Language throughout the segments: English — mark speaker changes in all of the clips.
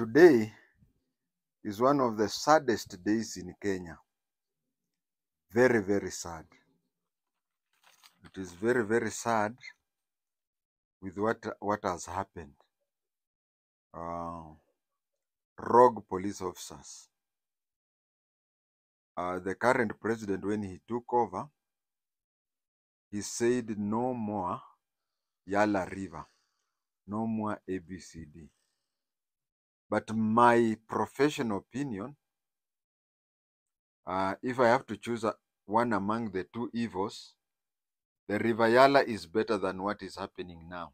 Speaker 1: Today is one of the saddest days in Kenya. Very, very sad. It is very, very sad with what has happened. Rogue police officers. The current president, when he took over, he said no more Yala River, no more ABCD. But my professional opinion, if I have to choose one among the two evils, the River Yala is better than what is happening now.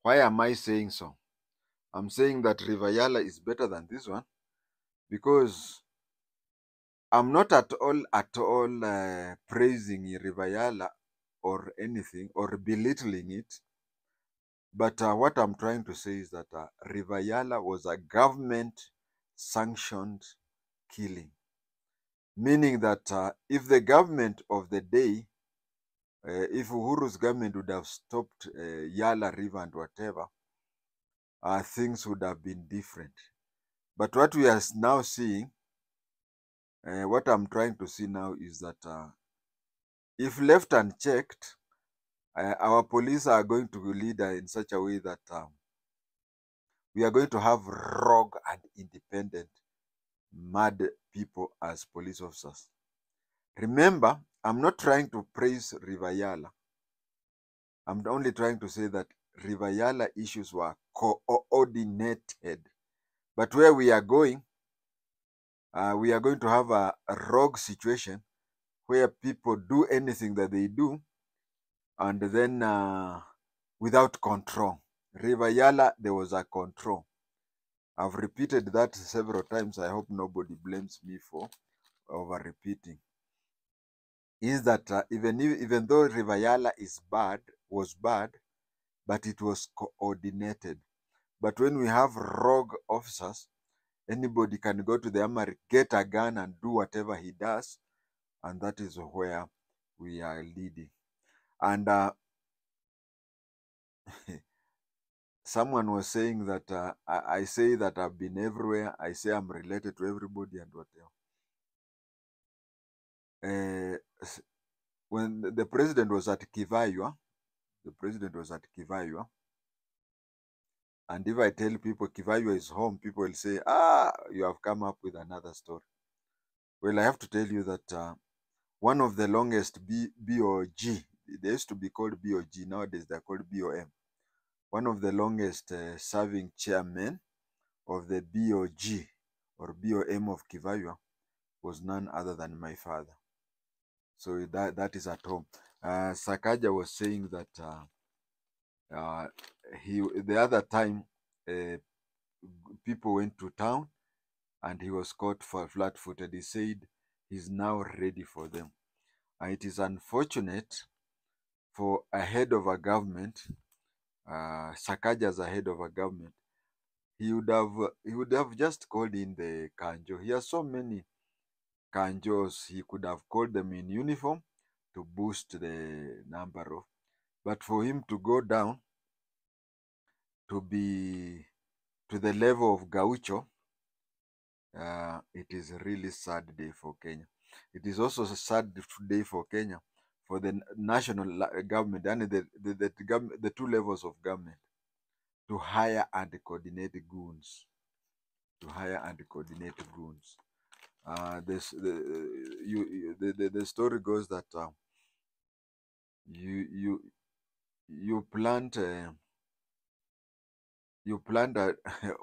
Speaker 1: Why am I saying so? I'm saying that River Yala is better than this one because I'm not at all praising River Yala or anything or belittling it. But what I'm trying to say is that River Yala was a government-sanctioned killing. Meaning that if the government of the day, if Uhuru's government would have stopped Yala River and whatever, things would have been different. But what we are now seeing, what I'm trying to see now is that if left unchecked, our police are going to lead in such a way that we are going to have rogue and independent mad people as police officers. Remember, I'm not trying to praise River Yala. I'm only trying to say that River Yala issues were coordinated. But where we are going to have a rogue situation where people do anything that they do and then without control. River Yala, there was a control. I've repeated that several times. I hope nobody blames me for over repeating. Is that even though River Yala was bad, but it was coordinated. But when we have rogue officers, anybody can go to the armory, get a gun and do whatever he does. And that is where we are leading. And someone was saying that I say that I've been everywhere. I say I'm related to everybody and whatever. When the president was at Kivaywa, and if I tell people Kivaywa is home, people will say, you have come up with another story. Well, I have to tell you that one of the longest BOG, they used to be called BOG, nowadays they're called BOM. One of the longest serving chairmen of the BOG or BOM of Kivaywa was none other than my father. So that is at home. Sakaja was saying that the other time people went to town and he was caught flat-footed. He said he's now ready for them. It is unfortunate for a head of a government, Sakaja as a head of a government, he would have just called in the kanjo. He has so many kanjos. He could have called them in uniform to boost the number of. But for him to go down to be to the level of Gaucho, it is a really sad day for Kenya. It is also a sad day for Kenya, for the national government and the two levels of government to hire and coordinate goons. The story goes that you plant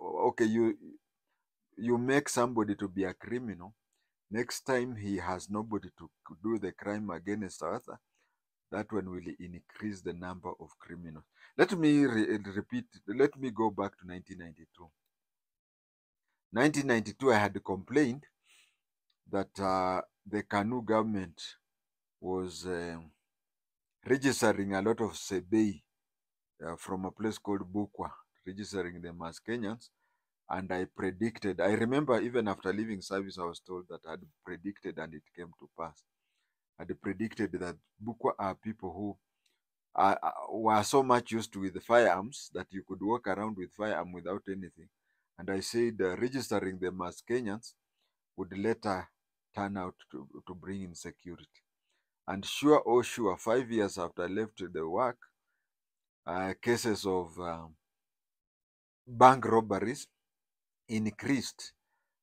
Speaker 1: okay, you make somebody to be a criminal. Next time he has nobody to do the crime against Arthur, that one will increase the number of criminals. Let me repeat. Let me go back to 1992. 1992, I had complained that the Kanu government was registering a lot of Sebei from a place called Bukwa, registering them as Kenyans. And I remember even after leaving service, I was told that I had predicted and it came to pass. I had predicted that Bukwa are people who were so much used to with firearms that you could walk around with firearm without anything. And I said registering them as Kenyans would later turn out to bring insecurity. And sure, oh sure, 5 years after I left the work, cases of bank robberies increased.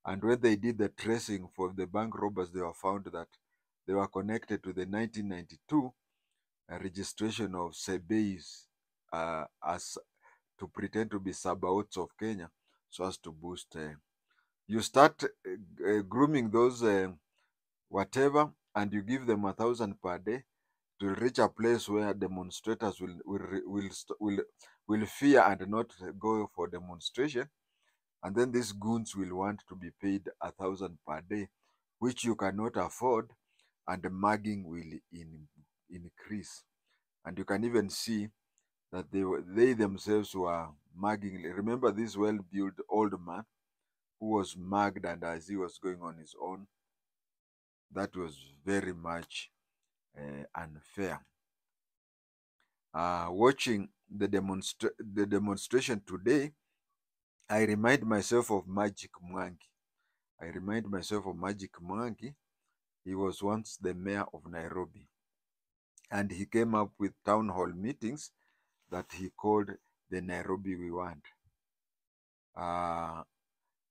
Speaker 1: And when they did the tracing for the bank robbers, they were found that they were connected to the 1992 registration of Sebeis as to pretend to be Sabaots of Kenya, so as to boost. You start grooming those whatever, and you give them 1,000 per day to reach a place where demonstrators will fear and not go for demonstration, and then these goons will want to be paid 1,000 per day, which you cannot afford, and the mugging will increase. And you can even see that they themselves were mugging. Remember this well-built old man who was mugged, and as he was going on his own, that was very much unfair. Watching the demonstration today, I remind myself of Magic Mwangi. I remind myself of Magic Mwangi. He was once the mayor of Nairobi, and he came up with town hall meetings that he called the Nairobi We Want.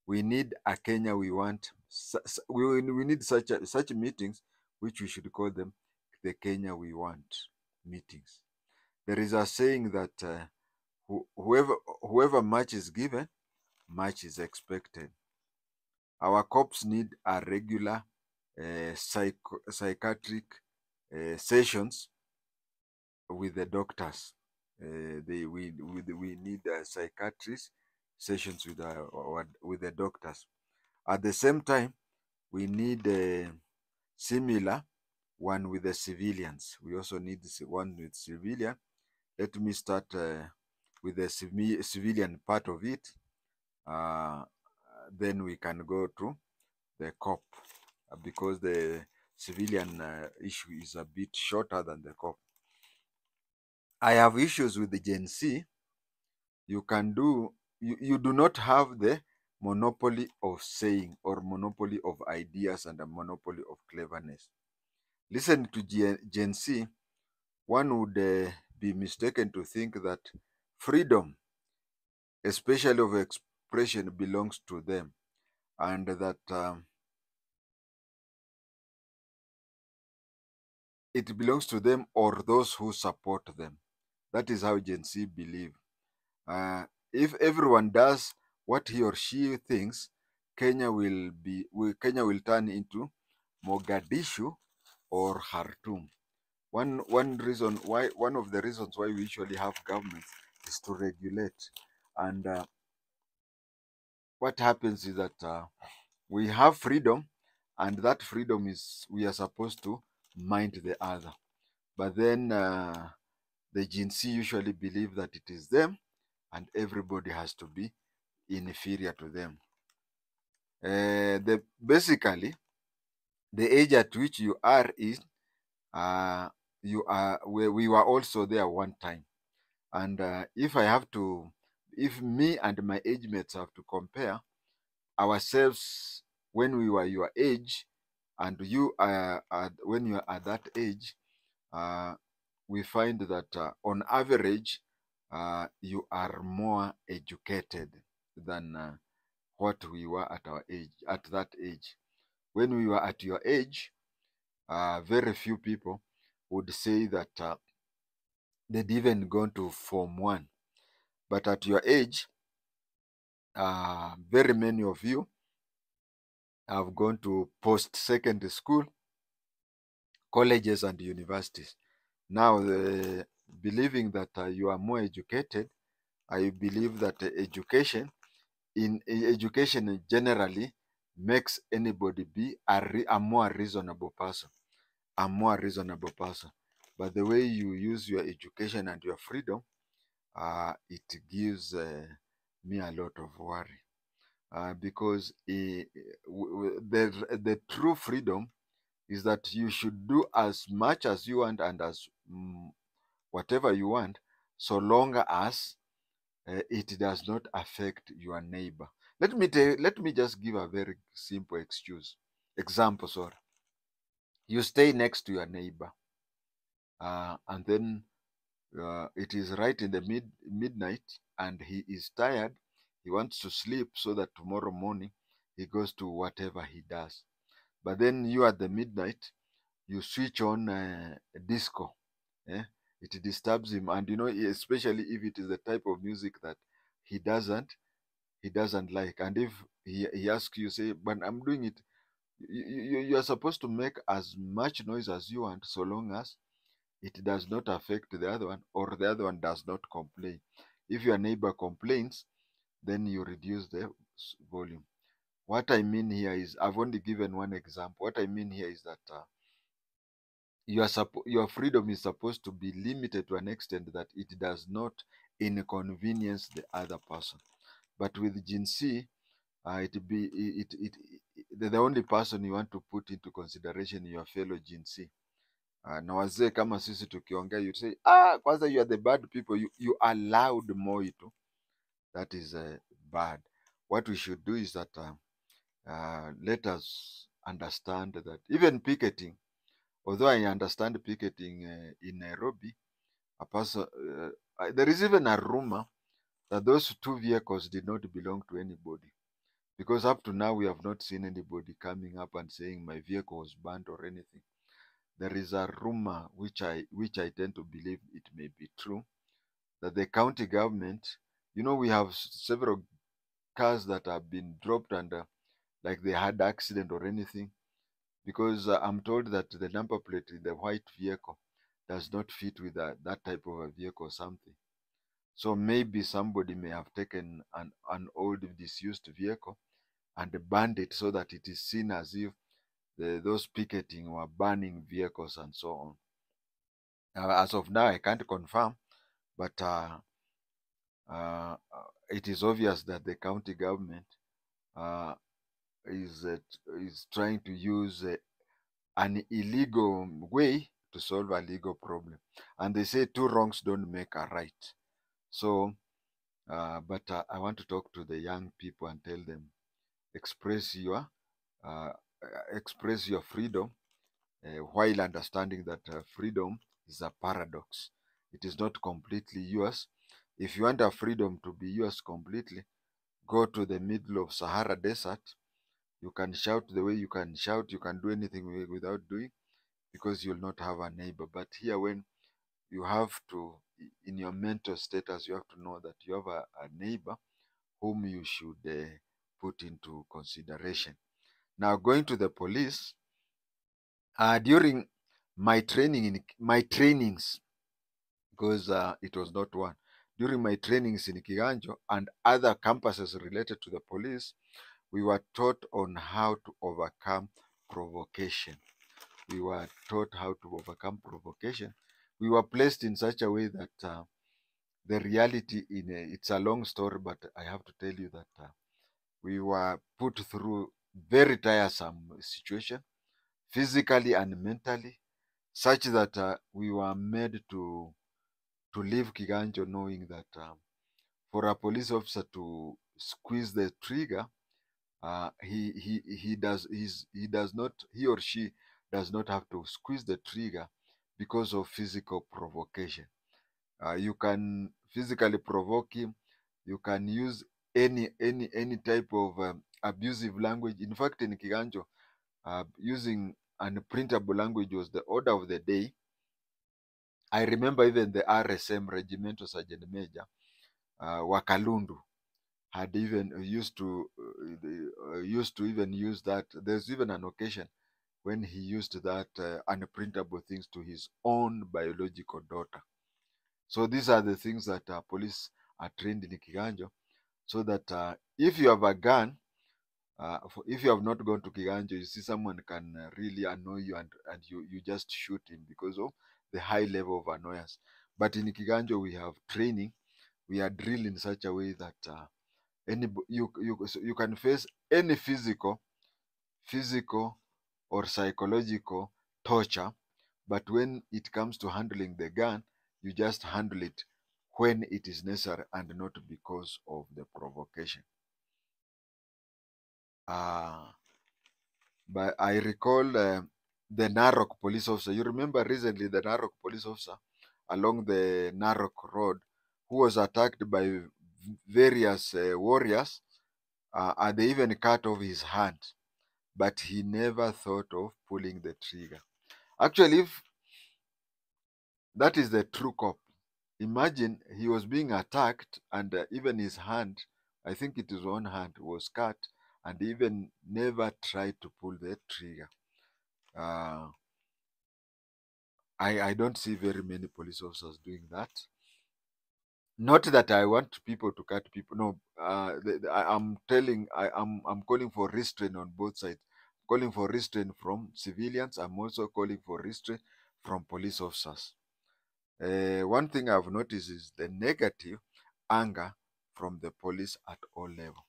Speaker 1: We need a Kenya we want. We need such meetings, which we should call them the Kenya we want meetings. There is a saying that whoever much is given, much is expected. Our cops need a regular psychiatric sessions with the doctors. We need psychiatrist sessions with the doctors. At the same time, we need a similar one with the civilians. We also need one with civilian. Let me start with the civilian part of it. Then we can go to the cop, because the civilian issue is a bit shorter than the cop. I have issues with the Gen Z. You do not have the monopoly of saying, or monopoly of ideas, and a monopoly of cleverness. Listen to Gen Z, one would be mistaken to think that freedom, especially of expression, belongs to them, and that it belongs to them or those who support them. That is how Gen Z believe. If everyone does what he or she thinks, Kenya will turn into Mogadishu or Khartoum. One of the reasons why we usually have governments is to regulate. And what happens is that we have freedom, and that freedom is we are supposed to mind the other. But then the Gen Z usually believe that it is them, and everybody has to be inferior to them. Basically, the age at which you are is we were also there one time. And if me and my age mates have to compare ourselves when we were your age, and you when you are at that age, we find that on average, you are more educated than what we were at that age. When we were at your age, very few people would say that they'd even gone to Form 1. But at your age, very many of you have gone to post-secondary school, colleges, and universities. Now, believing that you are more educated, I believe that education generally makes anybody be a more reasonable person. But the way you use your education and your freedom, it gives me a lot of worry. Because the true freedom is that you should do as much as you want and as whatever you want, so long as it does not affect your neighbor. Let me just give a very simple example. Sorry, you stay next to your neighbor, and then it is right in the midnight, and he is tired. He wants to sleep so that tomorrow morning he goes to whatever he does. But then you at the midnight, you switch on disco. Eh? It disturbs him, and especially if it is the type of music that he doesn't he doesn't like. And if he asks you, say, but I'm doing it, you are supposed to make as much noise as you want, so long as it does not affect the other one, or the other one does not complain. If your neighbor complains, then you reduce the volume. What I mean here is, I've only given one example. What I mean here is that your freedom is supposed to be limited to an extent that it does not inconvenience the other person. But with Gen Z, the only person you want to put into consideration your fellow Gen Z. Na wazee kama sisi tukiongea, you say, kwanza you are the bad people, you allowed Moito. That is bad. What we should do is that let us understand that even picketing, although I understand picketing in Nairobi, there is even a rumor that those two vehicles did not belong to anybody. Because up to now, we have not seen anybody coming up and saying my vehicle was burnt or anything. There is a rumor, which I tend to believe it may be true, that the county government, we have several cars that have been dropped under, like they had accident or anything, because I'm told that the number plate in the white vehicle does not fit with that type of a vehicle or something. So maybe somebody may have taken an old disused vehicle and burned it so that it is seen as if those picketing were burning vehicles and so on. As of now, I can't confirm, but it is obvious that the county government is trying to use an illegal way to solve a legal problem. And they say two wrongs don't make a right. So, but I want to talk to the young people and tell them, express your uh, freedom, while understanding that freedom is a paradox. It is not completely yours. If you want a freedom to be yours completely, go to the middle of Sahara Desert. You can shout the way you can shout. You can do anything without doing, because you'll not have a neighbor. But here, when you have to, in your mental status, you have to know that you have a neighbor whom you should put into consideration. Now, going to the police, during my trainings, because it was not one, during my trainings in Kiganjo and other campuses related to the police, we were taught on how to overcome provocation. We were taught how to overcome provocation. We were placed in such a way that the reality it's a long story, but I have to tell you that we were put through very tiresome situation, physically and mentally, such that we were made to leave Kiganjo knowing that for a police officer to squeeze the trigger, he or she does not have to squeeze the trigger because of physical provocation. You can physically provoke him. You can use any type of abusive language. In fact, in Kiganjo, using unprintable language was the order of the day. I remember even the RSM, Regimental Sergeant Major, Wakalundu, had even used to even use that. There's even an occasion when he used that unprintable things to his own biological daughter. So these are the things that police are trained in Kiganjo, so that if you have a gun, if you have not gone to Kiganjo, you see someone can really annoy you, and you just shoot him because of the high level of annoyance. But in Kiganjo, we have training. We are drilled in such a way that you can face any physical or psychological torture, but when it comes to handling the gun, You just handle it when it is necessary and not because of the provocation. But I recall the Narok police officer. You remember recently the Narok police officer along the Narok road who was attacked by various warriors, and they even cut off his hand, but he never thought of pulling the trigger. Actually, if that is the true cop, imagine he was being attacked and even his hand, I think it is one hand, was cut, and even never tried to pull the trigger. Uh, I don't see very many police officers doing that. Not that I want people to cut people. No, I'm telling, I'm calling for restraint on both sides. Calling for restraint from civilians. I'm also calling for restraint from police officers. One thing I've noticed is the negative anger from the police at all levels.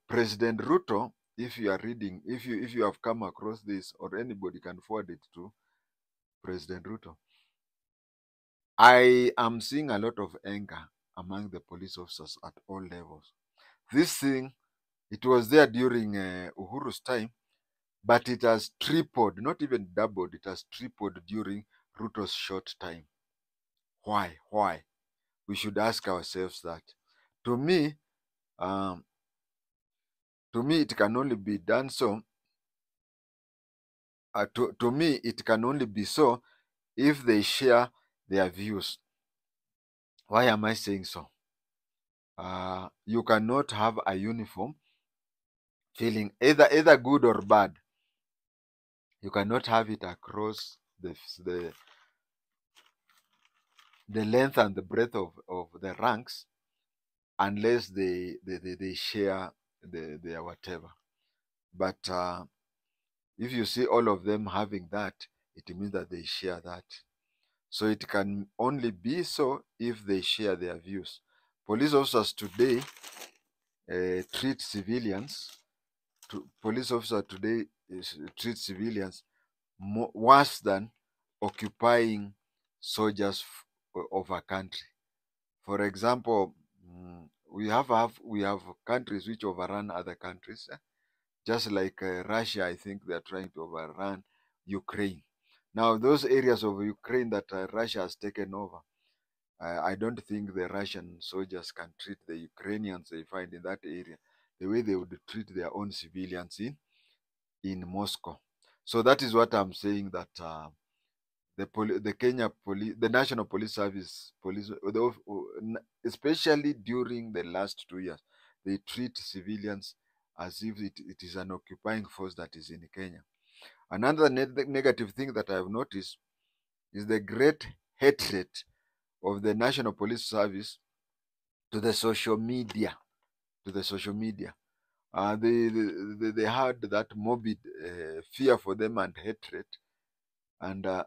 Speaker 1: President Ruto, if you are reading, if you have come across this, or anybody can forward it to President Ruto, I am seeing a lot of anger among the police officers at all levels. This thing, it was there during Uhuru's time, but it has tripled, not even doubled, it has tripled during Ruto's short time. Why? Why? We should ask ourselves that. To me, um, it can only be done so. To me, it can only be so if they share their views. Why am I saying so? You cannot have a uniform feeling either good or bad. You cannot have it across the length and the breadth of the ranks unless they share their whatever. But if you see all of them having that, it means that they share that. So it can only be so if they share their views. Police officers today treat civilians. Police officers today treat civilians worse than occupying soldiers of a country. For example, we have countries which overrun other countries, just like Russia. I think they are trying to overrun Ukraine. Now, those areas of Ukraine that Russia has taken over, I don't think the Russian soldiers can treat the Ukrainians they find in that area the way they would treat their own civilians in Moscow. So that is what I'm saying, that the Kenya police, the National Police Service police, especially during the last 2 years, they treat civilians as if it is an occupying force that is in Kenya. Another negative thing that I have noticed is the great hatred of the National Police Service to the social media. They had that morbid fear for them and hatred, and I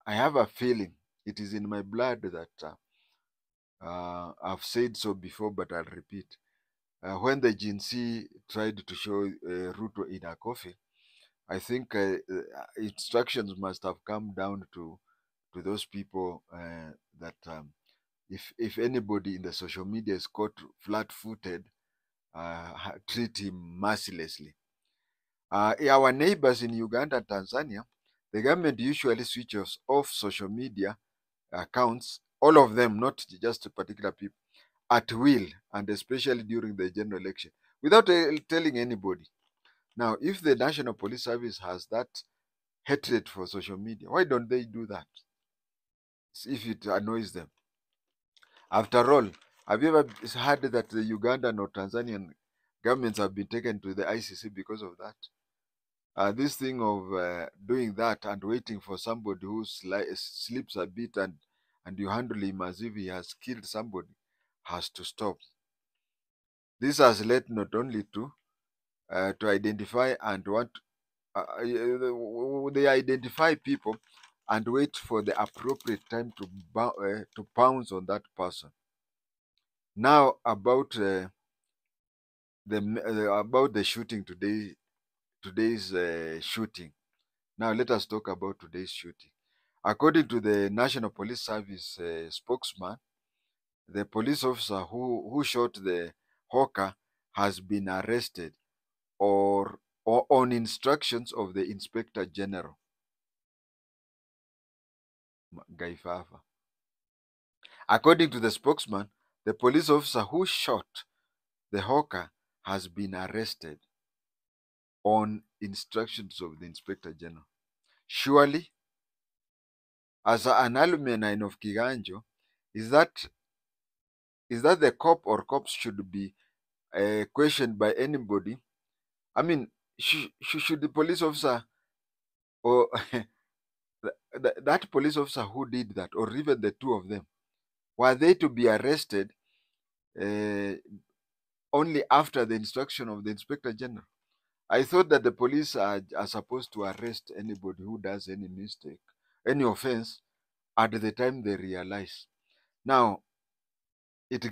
Speaker 1: have a feeling, it is in my blood, that I've said so before, but I'll repeat. When the Gen Z tried to show Ruto in a coffee, I think instructions must have come down to those people that if anybody in the social media is caught flat-footed, treat him mercilessly. Our neighbors in Uganda and Tanzania, the government usually switches off social media accounts, all of them, not just particular people, at will, and especially during the general election, without telling anybody. Now, if the National Police Service has that hatred for social media, why don't they do that if it annoys them? After all, have you ever heard that the Ugandan or Tanzanian governments have been taken to the ICC because of that? This thing of doing that and waiting for somebody who sleeps a bit and you handle him as if he has killed somebody has to stop. This has led not only to identify and they identify people and wait for the appropriate time to pounce on that person. Now about the shooting today's shooting. Now let us talk about today's shooting. According to the National Police Service spokesman, the police officer who shot the hawker has been arrested or on instructions of the Inspector General, Gaifafa. According to the spokesman, the police officer who shot the hawker has been arrested on instructions of the Inspector General. Surely, as an alumni of Kiganjo, is that the cop or cops should be questioned by anybody? I mean, should the police officer or that police officer who did that, or even the two of them, were they to be arrested only after the instruction of the Inspector General? I thought that the police are supposed to arrest anybody who does any mistake, any offense, at the time they realize. Now, it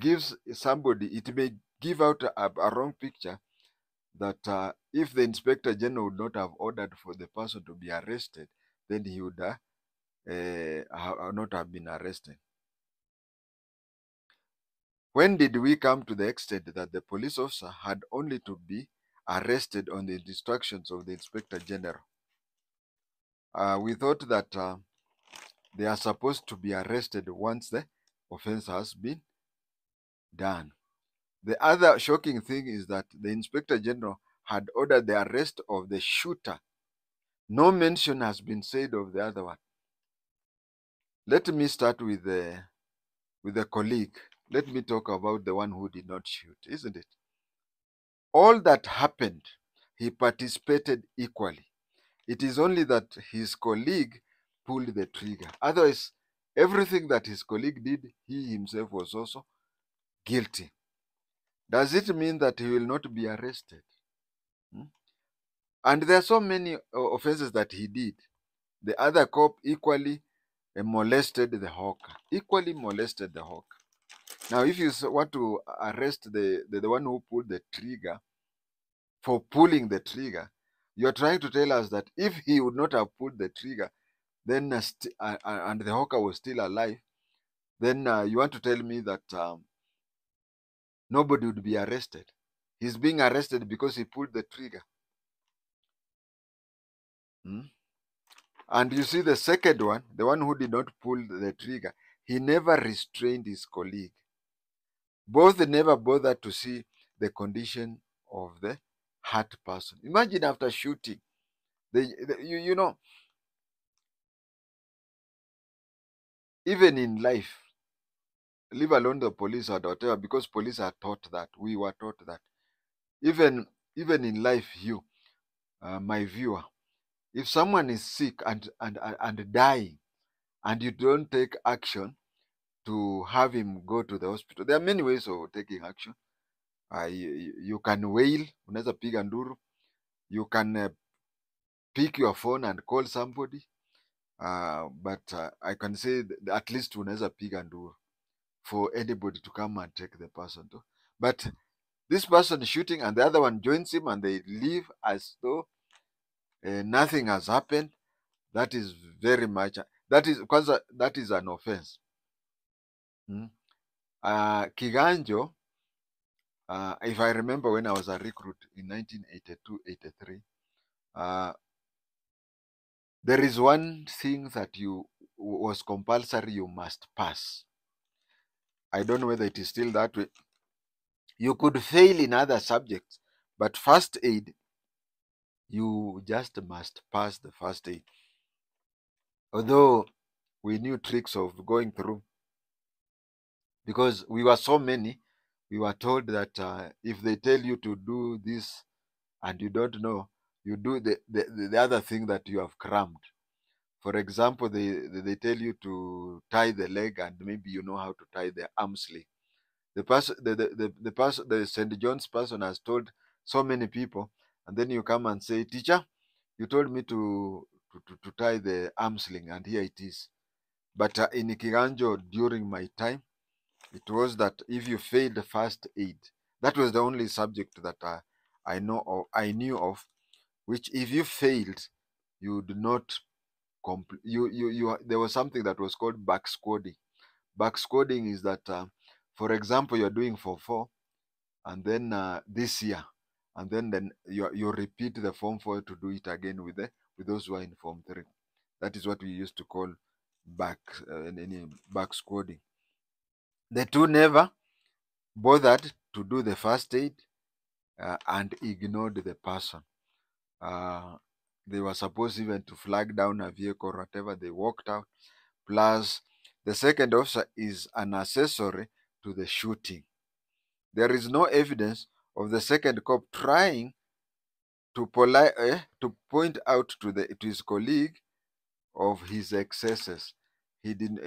Speaker 1: may give out a wrong picture that if the Inspector General would not have ordered for the person to be arrested, then he would not have been arrested. When did we come to the extent that the police officer had only to be arrested on the instructions of the Inspector General? We thought that they are supposed to be arrested once the offense has been done. The other shocking thing is that the Inspector General had ordered the arrest of the shooter. No mention has been said of the other one. Let me start with the colleague. Let me talk about the one who did not shoot, isn't it? All that happened, he participated equally. It is only that his colleague pulled the trigger. Otherwise, everything that his colleague did, he himself was also guilty. Does it mean that he will not be arrested? And there are so many offenses that he did. The other cop equally molested the hawker. Equally molested the hawker. Now, if you want to arrest the one who pulled the trigger for pulling the trigger, you are trying to tell us that if he would not have pulled the trigger, then and the hawker was still alive, then you want to tell me that nobody would be arrested. He's being arrested because he pulled the trigger. And you see the second one, the one who did not pull the trigger, he never restrained his colleague. Both never bothered to see the condition of the hurt person. Imagine after shooting, you know, even in life, leave alone the police or whatever, because police are taught that, we were taught that. Even in life, my viewer, if someone is sick and dying, and you don't take action to have him go to the hospital, there are many ways of taking action. You can wail, unaweza piga nduru. You can pick your phone and call somebody. But I can say at least unaweza piga nduru for anybody to come and take the person too. But this person is shooting and the other one joins him and they leave as though nothing has happened. That is very much, that is an offense. Kiganjo, if I remember when I was a recruit in 1982-83, there is one thing that was compulsory, you must pass. I don't know whether it is still that way. You could fail in other subjects, but first aid, you just must pass the first aid. Although we knew tricks of going through, because we were so many, we were told that if they tell you to do this and you don't know, you do the other thing that you have crammed. For example, they tell you to tie the leg and maybe you know how to tie the arm sling. The St. John's person has told so many people, and then you come and say, teacher, you told me to tie the arm sling, and here it is. But in Kiganjo, during my time, it was that if you failed the first aid, that was the only subject that I knew of, which if you failed, you do not there was something that was called backscoding. Backscoding is that, for example, you're doing form 4, and then this year, and then you repeat the form 4 to do it again with those who are in form 3. That is what we used to call backscoding. The two never bothered to do the first aid and ignored the person. They were supposed even to flag down a vehicle or whatever. They walked out. Plus, the second officer is an accessory to the shooting. There is no evidence of the second cop trying to point out to his colleague of his excesses. He didn't.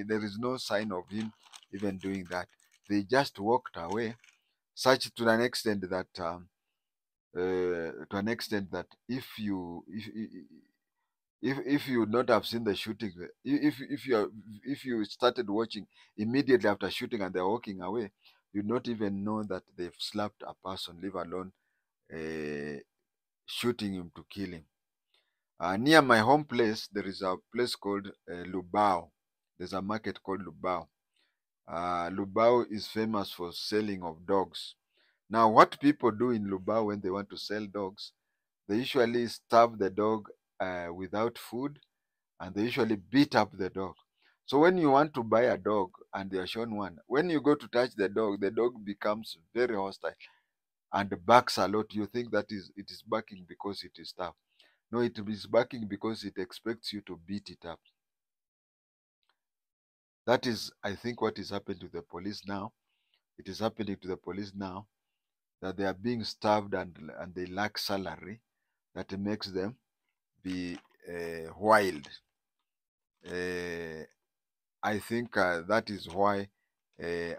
Speaker 1: There is no sign of him even doing that. They just walked away, such to an extent that if you would not have seen the shooting, if you started watching immediately after shooting and they're walking away, you'd not even know that they've slapped a person, leave alone shooting him to kill him. Near my home place, there is a place called Lubao. There's a market called Lubao. Lubao is famous for selling of dogs. Now, what people do in Lubao when they want to sell dogs, they usually starve the dog without food, and they usually beat up the dog. So when you want to buy a dog and you are shown one, when you go to touch the dog becomes very hostile and barks a lot. You think that it is barking because it is tough. No, it is barking because it expects you to beat it up. That is, I think, what is happening to the police now. It is happening to the police now that they are being starved and they lack salary. That makes them be wild. I think that is why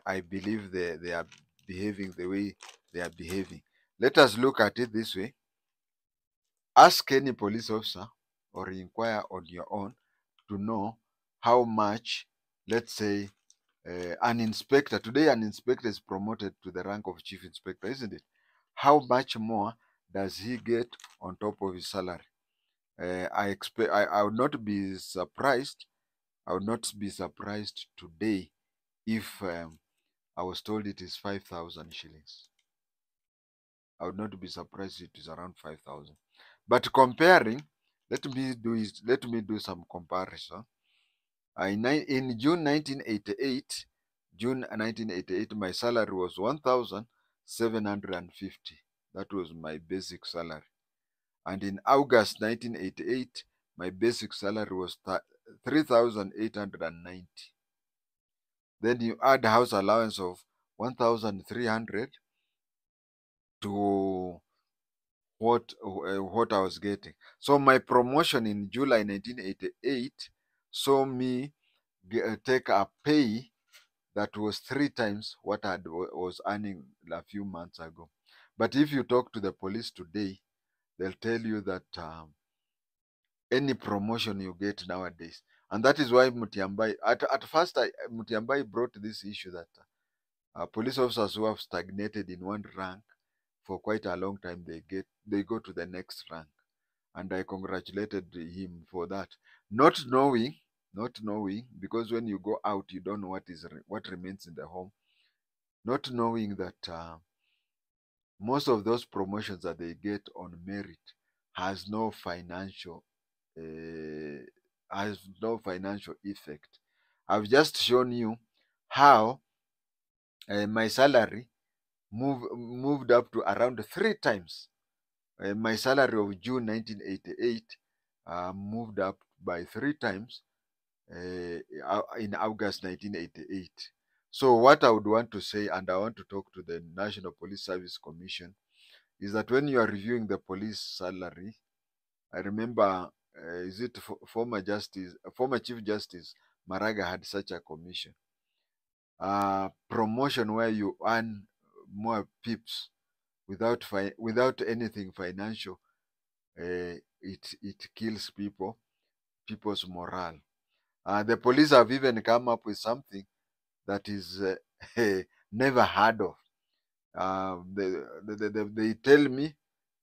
Speaker 1: I believe they are behaving the way they are behaving. Let us look at it this way. Ask any police officer or inquire on your own to know how much, let's say, an inspector, today an inspector is promoted to the rank of chief inspector, isn't it? How much more does he get on top of his salary? I would not be surprised. I would not be surprised today if I was told it is 5,000 shillings. I would not be surprised if it is around 5,000. But comparing, let me do some comparison. In June 1988, my salary was 1,750. That was my basic salary. And in August 1988, my basic salary was 3,890. Then you add house allowance of 1,300 to what I was getting. So my promotion in July 1988 saw me take a pay that was 3 times what I was earning a few months ago. But if you talk to the police today, they'll tell you that any promotion you get nowadays, and that is why Mutiambai, at first Mutiambai brought this issue that police officers who have stagnated in one rank for quite a long time, they go to the next rank, and I congratulated him for that, not knowing because when you go out you don't know what remains in the home, not knowing that most of those promotions that they get on merit has no financial effect. I've just shown you how my salary moved up to around 3 times. My salary of June 1988 moved up by 3 times in August 1988. So what I would want to say, and I want to talk to the National Police Service Commission, is that when you are reviewing the police salary, I remember, former Chief Justice Maraga had such a commission. Promotion where you earn more pips without anything financial, it kills people's morale. The police have even come up with something that is never heard of. They tell me,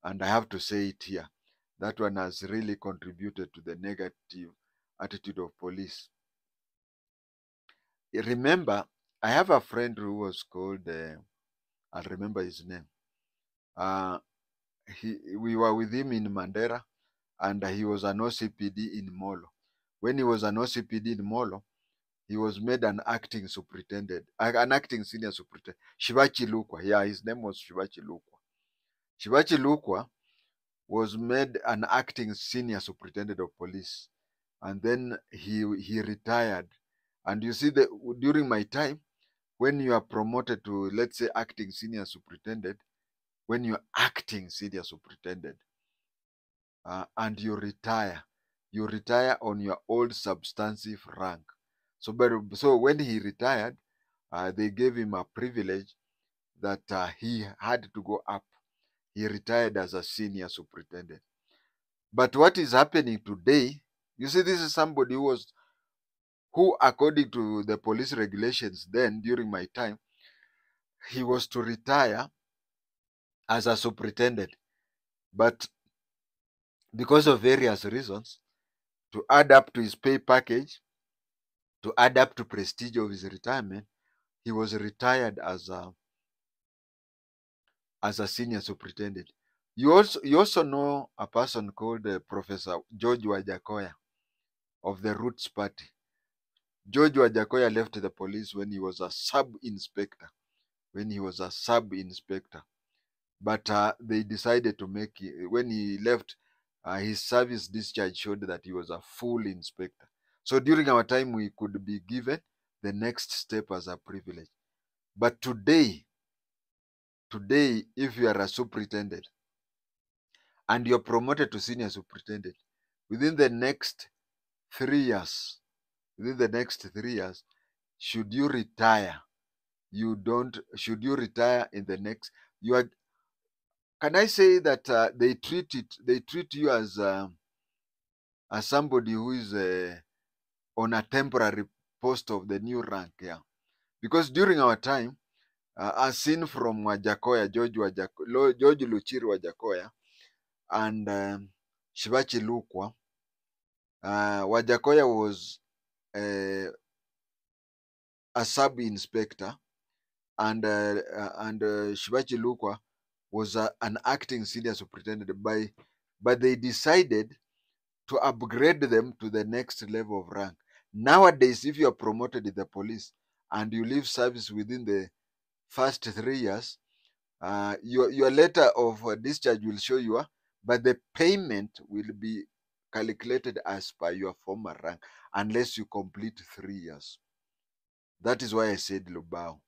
Speaker 1: and I have to say it here, That one has really contributed to the negative attitude of police. Remember, I have a friend who was called, I'll remember his name. We were with him in Mandera, and he was an OCPD in Molo. When he was an OCPD in Molo, he was made an acting superintendent, an acting senior superintendent. Shivachi Lukwa, yeah, his name was Shivachi Lukwa. Shivachi Lukwa was made an acting senior superintendent of police, and then he retired. And you see, during my time, when you are promoted to, let's say, acting senior superintendent, when you're acting senior superintendent, and you retire on your old substantive rank. So when he retired, they gave him a privilege that he had to go up. He retired as a senior superintendent. But what is happening today, you see, this is somebody who, according to the police regulations then, during my time, he was to retire as a superintendent. But because of various reasons, to add up to his pay package, to add up to prestige of his retirement, he was retired as a senior superintendent. You also know a person called Professor George Wajakoya of the Roots Party. George Wajakoya left the police when he was a sub-inspector. But they decided to make when he left, his service discharge showed that he was a full inspector. So during our time, we could be given the next step as a privilege. But today, if you are a superintendent and you're promoted to senior superintendent, within the next 3 years, should you retire, should you retire in the next, can I say that they treat you as somebody who is on a temporary post of the new rank, yeah. Because during our time, as seen from Wajakoya, George Luchiri Wajakoya, and Shivachi Lukwa, Wajakoya was a sub-inspector, and Shivachi Lukwa was an acting senior superintendent. But they decided to upgrade them to the next level of rank. Nowadays, if you are promoted in the police and you leave service within the first 3 years, your letter of discharge will show you, but the payment will be calculated as per your former rank unless you complete 3 years. That is why I said Lubao.